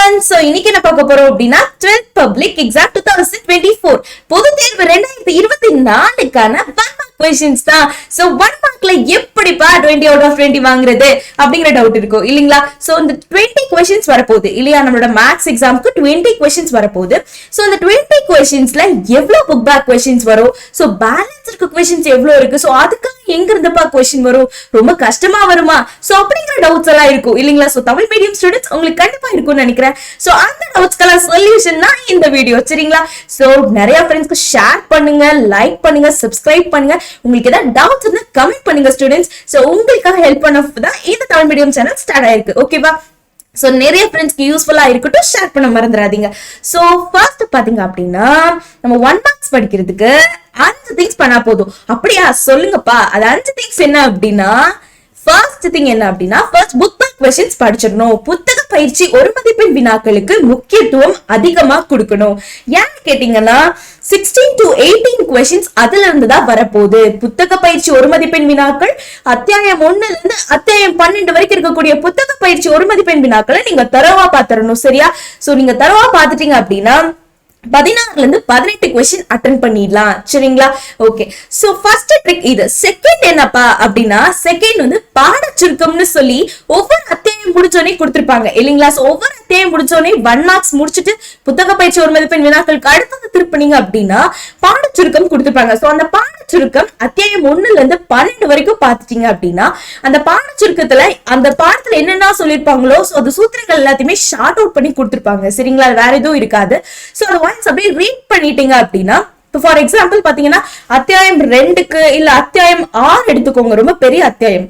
everyone. So இன்னைக்கு என்ன பார்க்க போறோம் அப்படின்னா 12th public exam 2024 பொது தேர்வு 2024க்கான 1 mark questions தான். So 1 markல எப்படிப்பா 20 out of 20 வாங்குறது அப்படிங்கிற டவுட் இருக்கும் இல்லீங்களா? So இந்த 20 questions வரப்போகுது இல்லையா? நம்மளோட மேத்ஸ் எக்ஸாம்க்கு 20 questions வரப்போகுது. So இந்த 20 questionsல எவ்வளவு புக் பேக் questions வரும்? So பேலன்ஸ் இருக்க questions எவ்வளவு இருக்கு? So அதுக்காக எங்க இருந்துப்பா question வரும்? ரொம்ப கஷ்டமா வருமா? So அப்படிங்கிற டவுட்ஸ் எல்லாம் இருக்கும் இல்லீங்களா? So தமிழ் மீடியம் ஸ்டூடெண்ட்ஸ் உங்களுக்கு கண்டிப்பா இருக்கும்னு நினைக்கிறேன். சோ அந்த டவுட்ஸ்க்கெல்லாம் சொல்யூஷன் தான் இந்த வீடியோ, சரிங்களா? சோ நிறைய ஃப்ரெண்ட்ஸ்க்கு ஷேர் பண்ணுங்க, லைக் பண்ணுங்க, சப்ஸ்கிரைப் பண்ணுங்க. உங்களுக்கு ஏதாவது டவுட்ஸ் இருந்தா கமெண்ட் பண்ணுங்க ஸ்டூடெண்ட்ஸ். சோ உங்களுக்காக ஹெல்ப் பண்ண தான் இந்த தமிழ் மீடியம் சேனல் ஸ்டார்ட் ஆயிருக்கு. ஓகேவா? சோ நிறைய ஃப்ரெண்ட்ஸ்க்கு யூஸ்ஃபுல்லா இருக்கட்டும், ஷேர் பண்ண மறந்துடாதீங்க. சோ ஃபர்ஸ்ட் பாத்தீங்க அப்படின்னா நம்ம 1 மார்க்ஸ் படிக்கிறதுக்கு 5 திங்ஸ் பண்ணா போதும். அப்படியா? சொல்லுங்கப்பா, அது 5 திங்ஸ் என்ன அப்படின்னா, ஃபர்ஸ்ட் திங் என்ன அப்படின்னா, ஃபர்ஸ்ட் புக் பேக் क्वेश्चंस படிச்சிடணும். புத்தக பயிற்சி ஒரு மதிப்பெண் வினாக்களுக்கு முக்கியத்துவம் அதிகமா கொடுக்கணும். ஏன் கேட்டீங்கன்னா 16 to 18 क्वेश्चंस அதுல இருந்து தான் வரப்போகுது. புத்தக பயிற்சி ஒரு மதிப்பெண் வினாக்கள் அத்தியாயம் 1ல இருந்து அத்தியாயம் 12 வரைக்கும் இருக்கக்கூடிய புத்தக பயிற்சி ஒரு மதிப்பெண் வினாக்களை நீங்க தரவா பாத்துறணும், சரியா? சோ நீங்க தரவா பாத்துட்டீங்க அப்படின்னா 16ல இருந்து 18 क्वेश्चन அட்டெண்ட் பண்ணிடலாம், சரிங்களா? ஓகே, சோ ஃபர்ஸ்ட் ட்ரிக் இது. செகண்ட் என்னப்பா அப்படின்னா, செகண்ட் வந்து பாட சுருக்கம்னு சொல்லி ஒவ்வொரு அத்தியாயம் முடிச்சோனே கொடுத்திருப்பாங்க இல்லீங்களா? சோ ஒவ்வொரு அத்தியாயம் முடிச்சோனே 1 மார்க்ஸ் முடிச்சிட்டு புத்தக பயிற்சி ஒரு மதிப்பெண் வினாக்களுக்கு அடுத்தது திருப்பினீங்க அப்படின்னா பாட சுருக்கம் கொடுத்திருப்பாங்க. சோ அந்த பாட சுருக்கம் அத்தியாயம் 1ல இருந்து 12 வரைக்கும் பாத்துட்டீங்க அப்படின்னா அந்த பாட சுருக்கத்துல அந்த பாடத்துல என்னென்ன சொல்லிருப்பாங்களோ சோ அந்த சூத்திரங்கள் எல்லாத்தையுமே ஷார்ட் அவுட் பண்ணி கொடுத்திருப்பாங்க, சரிங்களா? வேற எதுவும் இருக்காது. சோ அப்படியே ரீட் பண்ணிட்டீங்க அப்படின்னா, ஃபார் எக்ஸாம்பிள் பாத்தீங்கன்னா அத்தியாயம் 2க்கு இல்ல அத்தியாயம் 6 எடுத்துக்கோங்க, ரொம்ப பெரிய அத்தியாயம்.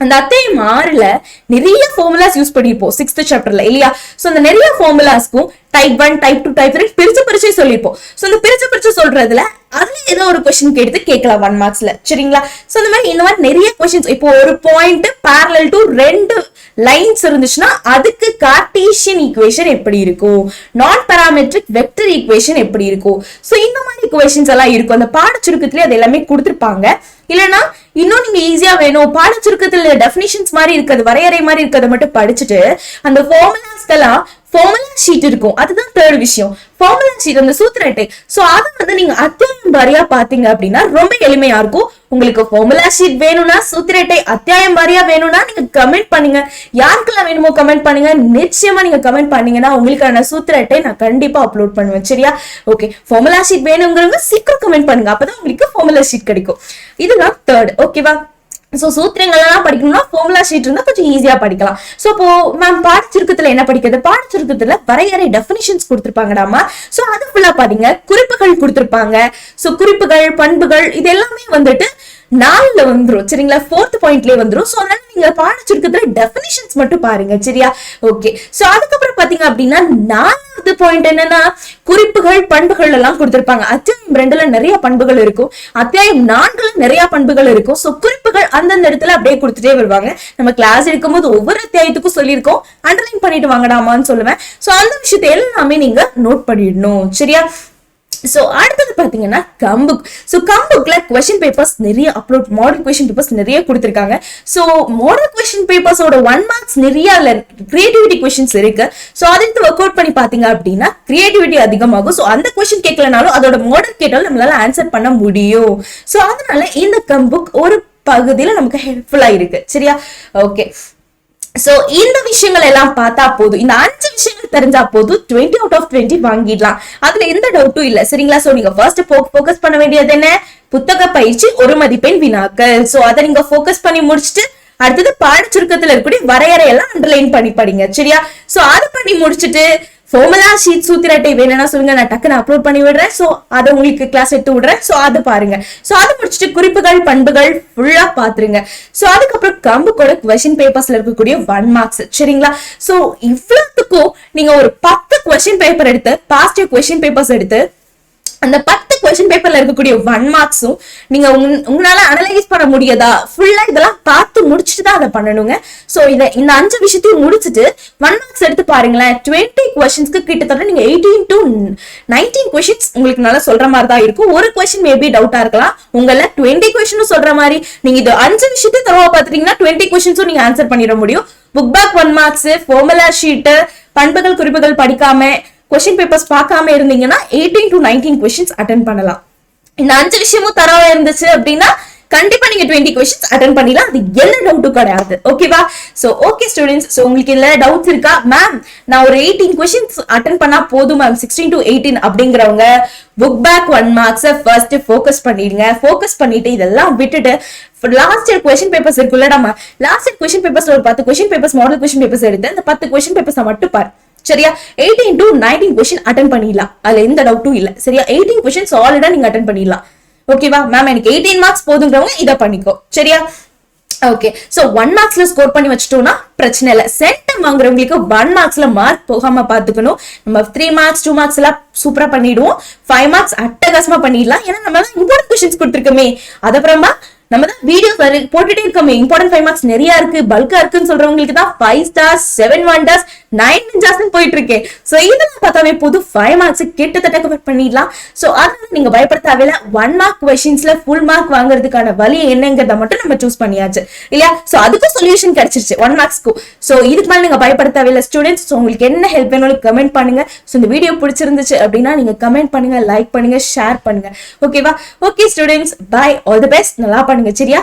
அந்த அத்தியாயம் 6ல நிறைய ஃபார்முலாஸ் யூஸ் பண்ணிருப்போம் 6th சாப்டர்ல இல்லையா? சோ அந்த நிறைய ஃபார்முலாஸ்க்கும் டைப் 1 டைப் 2 டைப் 3 பிரிச்சு சொல்லிருப்போம். சோ அந்த பிரிச்சு சொல்றதுல அதுல ஏதோ ஒரு क्वेश्चन கேட்டு கேட்கலாம் 1 மார்க்ஸ்ல, சரிங்களா? சோ இந்த மாதிரி நிறைய क्वेश्चंस, இப்போ ஒரு பாயிண்ட் parallel to 2 லைன்ஸ் இருந்துச்சுன்னா அதுக்கு கார்ட்டீசியன் ஈக்குவேஷன் எப்படி இருக்கும், நான் பாராமெட்ரிக் வெக்டர் ஈக்குவேஷன் எப்படி இருக்கும், சோ இந்த மாதிரி क्वेश्चंस எல்லாம் இருக்கும். அந்த பாட சுருக்கத்திலே அது எல்லாமே கொடுத்திருப்பாங்க. இல்லனா இன்னும் நீங்க ஈஸியா வேணும், பாட சுருக்கத்துல டெஃபினிஷன்ஸ் மாதிரி இருக்குது, வரையறை மாதிரி இருக்கிறத மட்டும் படிச்சுட்டு அந்த ஃபார்முலாஸ்க்கெல்லாம் ஃபார்முலா ஷீட் இருக்கும். அதுதான் தேர்ட் விஷயம், ஃபார்முலா ஷீட், அந்த சூத்திர அட்டை. சோ அதை நீங்க அத்தியாயம் வாரியா பாத்தீங்க அப்படின்னா ரொம்ப எளிமையா இருக்கும். உங்களுக்கு ஃபார்முலா ஷீட் வேணும்னா, சூத்திர அட்டை அத்தியாயம் வாரியா வேணும்னா நீங்க கமெண்ட் பண்ணுங்க. யாருக்கெல்லாம் வேணுமோ கமெண்ட் பண்ணுங்க. நிச்சயமா நீங்க கமெண்ட் பண்ணீங்கன்னா உங்களுக்கான சூத்திர அட்டை நான் கண்டிப்பா அப்லோட் பண்ணுவேன், சரியா? ஓகே, ஃபார்முலா ஷீட் வேணுங்கிறவங்க சீக்கிரம் கமெண்ட் பண்ணுங்க, அப்பதான் உங்களுக்கு ஃபார்முலா ஷீட் கிடைக்கும். இதுதான் தேர்ட், ஓகேவா? சோ சூத்திரங்கள் எல்லாம் படிக்கணும்னா ஃபார்முலா ஷீட் இருந்தா கொஞ்சம் ஈஸியா படிக்கலாம். சோ இப்போ மேம் பாட சுருக்கத்துல என்ன படிக்கிறது? பாட சுருக்கத்துல வரையறை டெஃபினிஷன்ஸ் கொடுத்திருப்பாங்கடாமா. சோ அது ஃபுல்லா படிங்க. குறிப்புகள் கொடுத்திருப்பாங்க. சோ குறிப்புகள், பண்புகள் இது எல்லாமே வந்துட்டு 4ல வந்துரும், சரிங்களா? 4th பாயிண்ட்லயே வந்துரும். சோ அதனால நீங்க பாட சுருக்கத்துல டெஃபினிஷன்ஸ் மட்டும் பாருங்க, சரியா? ஓகே, சோ அதுக்கப்புறம் பாத்தீங்க அப்படின்னா 4வது பாயிண்ட் என்னன்னா குறிப்புகள், பண்புகள் எல்லாம் கொடுத்திருப்பாங்க. அத்தியாயம் 2ல நிறைய பண்புகள் இருக்கும், அத்தியாயம் 4ல நிறைய பண்புகள் இருக்கும். சோ குறிப்புகள் அந்தந்த இடத்துல அப்படியே கொடுத்துட்டே வருவாங்க. நம்ம கிளாஸ் எடுக்கும்போது ஒவ்வொரு அத்தியாயத்துக்கும் சொல்லியிருக்கோம், அண்டர்லைன் பண்ணிட்டு வாங்கடாமான்னு சொல்லுவேன். சோ அந்த விஷயத்தை எல்லாமே நீங்க நோட் பண்ணிடணும், சரியா? சோ அடுத்தது பாத்தீங்கன்னா கம்புக். சோ கம்புக்ல क्वेश्चन பேப்பர்ஸ் நிறைய அப்லோட், மாடல் क्वेश्चन பேப்பர்ஸ் நிறைய கொடுத்திருக்காங்க. சோ மாடல் क्वेश्चन பேப்பர்ஸோட 1 மார்க்ஸ் நிறைய கிரியேட்டிவிட்டி क्वेश्चंस இருக்கு. சோ அதை எடுத்து வொர்க் அவுட் பண்ணி பாத்தீங்க அப்படின்னா கிரியேட்டிவிட்டி அதிகமாகும். சோ அந்த क्वेश्चन கேட்கலனாலும் அதோட மாடல் கேட்டாலும் நம்மளால ஆன்சர் பண்ண முடியும். சோ அதனால இந்த கம்புக் ஒரு பகுதியில நமக்கு ஹெல்ப்ஃபுல்லா இருக்கு, சரியா? ஓகே, சோ இந்த விஷயங்கள் எல்லாம் பார்த்தா போதும், இந்த 5 விஷயங்கள் தெரிஞ்சா போதும் 20 out of 20 வாங்கிடலாம். அதுல எந்த டவுட்டும் இல்ல, சரிங்களா? சோ நீங்க ஃபர்ஸ்ட் ஃபோக்கஸ் பண்ண வேண்டியது என்ன? புத்தக பயிற்சி ஒரு மதிப்பெண் வினாக்கள். சோ அதை நீங்க ஃபோக்கஸ் பண்ணி முடிச்சுட்டு அடுத்தது பாட சுருக்கத்துல இருக்கக்கூடிய வரையறை எல்லாம் அண்டர்லைன் பண்ணி படிங்க, சரியா? சோ அதை பண்ணி முடிச்சுட்டு ஃபார்முலா ஷீட், சூத்திர அட்டை வேணும்னா சொல்லுங்க, நான் டக்குன்னு அப்லோட் பண்ணி விடுறேன். சோ அதை உங்களுக்கு கிளாஸ் எடுத்து விடுறேன். சோ அதை பாருங்க. சோ அதை முடிச்சுட்டு குறிப்புகள், பண்புகள் ஃபுல்லா பாத்துருங்க. சோ அதுக்கப்புறம் கம்புக்கோட क्वेश्चन பேப்பர்ஸ்ல இருக்கக்கூடிய 1 மார்க்ஸ், சரிங்களா? சோ இவ்வளவுக்கும் நீங்க ஒரு 10 क्वेश्चन பேப்பர் எடுத்து, பாஸ்ட் क्वेश्चन பேப்பர்ஸ் எடுத்து அந்த 10 क्वेश्चन பேப்பர்ல இருக்கக்கூடிய 1 மார்க்ஸும் நீங்க உங்களால அனலைஸ் பண்ண முடியாதா? ஃபுல்லா இதெல்லாம் பார்த்து முடிச்சுட்டு தான் அதை பண்ணணுங்க. சோ இந்த 5 விஷயத்தையும் முடிச்சுட்டு 1 மார்க்ஸ் எடுத்து பாருங்களேன். 20 क्वेश्चंसக்கு கிட்டத்தட்ட நீங்க 18 to 19 क्वेश्चंस உங்களுக்கு நல்லா சொல்ற மாதிரி தான் இருக்கும். ஒரு क्वेश्चन மேபி டவுட்டா இருக்கலாம், உங்கள 20 क्वेश्चन சொல்ற மாதிரி நீங்க இது 5 விஷயத்தை தரவா பாத்துட்டீங்கன்னா 20 क्वेश्चंஸும் நீங்க ஆன்சர் பண்ணிட முடியும். Book back 1 marks, formula sheet, பண்புகள் குறிப்புகள் படிக்காம கொஸ்டின் பேப்பர்ஸ் பார்க்காம இருந்தீங்கன்னா 18 to 19 கொஸ்டின்ஸ் அட்டென்ட் பண்ணலாம். இந்த 5 விஷயமும் தரவா இருந்துச்சு அப்படின்னா கண்டிப்பா நீங்க 20 கொஸ்டின்ஸ் அட்டென்ட் பண்ணிடலாம். அது எந்த டவுட்டும் கிடையாது. ஓகேவா? சோ ஓகே ஸ்டூடெண்ட்ஸ், சோ உங்களுக்கு இல்ல டவுட்ஸ் இருக்கா? மேம் நான் ஒரு 18 கொஸ்டின்ஸ் அட்டென்ட் பண்ணா போதும் மேம் 16 to 18 அப்படிங்கிறவங்க book back 1 marks first focus பண்ணிடுங்க. ஃபோக்கஸ் பண்ணிட்டு இதெல்லாம் விட்டுட்டு லாஸ்ட் இயர் கொஸ்டின் பேப்பர்ஸ் இருக்குல்ல, நம்ம லாஸ்ட் இயர் கொஸ்டின் பேப்பர்ஸ் ஒரு 10 question papers model question papers எடுத்து அந்த 10 கொஸ்டின் பேப்பர்ஸ் மட்டும் பாரு. சரியா? 18 to 19 கொஸ்டின் அட்டென்ட் பண்ணிடலாம். அதுல எந்த டவுட்டும் இல்ல. சரியா? 18 கொஸ்டின் சாலிடா நீங்க அட்டென்ட் பண்ணிடலாம். ஓகேவா? மேம் எனக்கு 18 மார்க்ஸ் போதுங்கிறவங்க இதை பண்ணிக்கோ. சரியா? ஓகே. சோ 1 மார்க்ஸ்ல ஸ்கோர் பண்ணி வச்சிட்டோம்னா பிரச்சனை இல்ல. சென்டம் வாங்குறவங்களுக்கு 1 மார்க்ஸ்ல மார்க் போகாம பாத்துக்கணும். நம்ம 3 மார்க்ஸ் 2 மார்க்ஸ் எல்லாம் சூப்பரா பண்ணிடுவோம். 5 மார்க்ஸ் அட்டகாசமா பண்ணிடலாம். ஏன்னா நம்ம இம்பார்ட்டன்ட் கொஸ்டின்ஸ் கொடுத்துருக்கோமே. அதுக்கப்புறமா நம்ம தான் வீடியோஸ் போட்டுட்டே இருக்கோமே. இம்பார்ட்டன்ட் 5 மார்க்ஸ் நிறைய இருக்கு, பல்கா இருக்குன்னு சொல்றவங்களுக்கு தான் 5 ஸ்டார்ஸ் 7 wonders 9 ninjas போயிட்டு இருக்கு. சோ இதெல்லாம் பார்த்தாவே புது 5 மார்க்ஸ் கிட்டத்தட்ட கவர் பண்ணிடலாம். சோ அதனால நீங்க பயப்பட தேவையில்ல. 1 மார்க் கொஸ்டின்ஸ்ல ஃபுல் மார்க் வாங்குறதுக்கான வழி என்னங்கறத மட்டும் நம்ம சூஸ் பண்ணியாச்சு இல்லையா? சோ அதுக்கு சொல்யூஷன் கிடைச்சிருச்சு 1 மார்க்ஸ்க்கு. சோ இதுக்கு மேல நீங்க பயப்பட தேவையில்ல ஸ்டூடெண்ட்ஸ். சோ உங்களுக்கு என்ன ஹெல்ப் வேணும் கமெண்ட் பண்ணுங்க. சோ இந்த வீடியோ பிடிச்சிருந்துச்சு அப்படின்னா நீங்க கமெண்ட் பண்ணுங்க, லைக் பண்ணுங்க, ஷேர் பண்ணுங்க. ஓகேவா? Okay students, bye, all the best. நல்லா பண்ணுங்க. சரியா?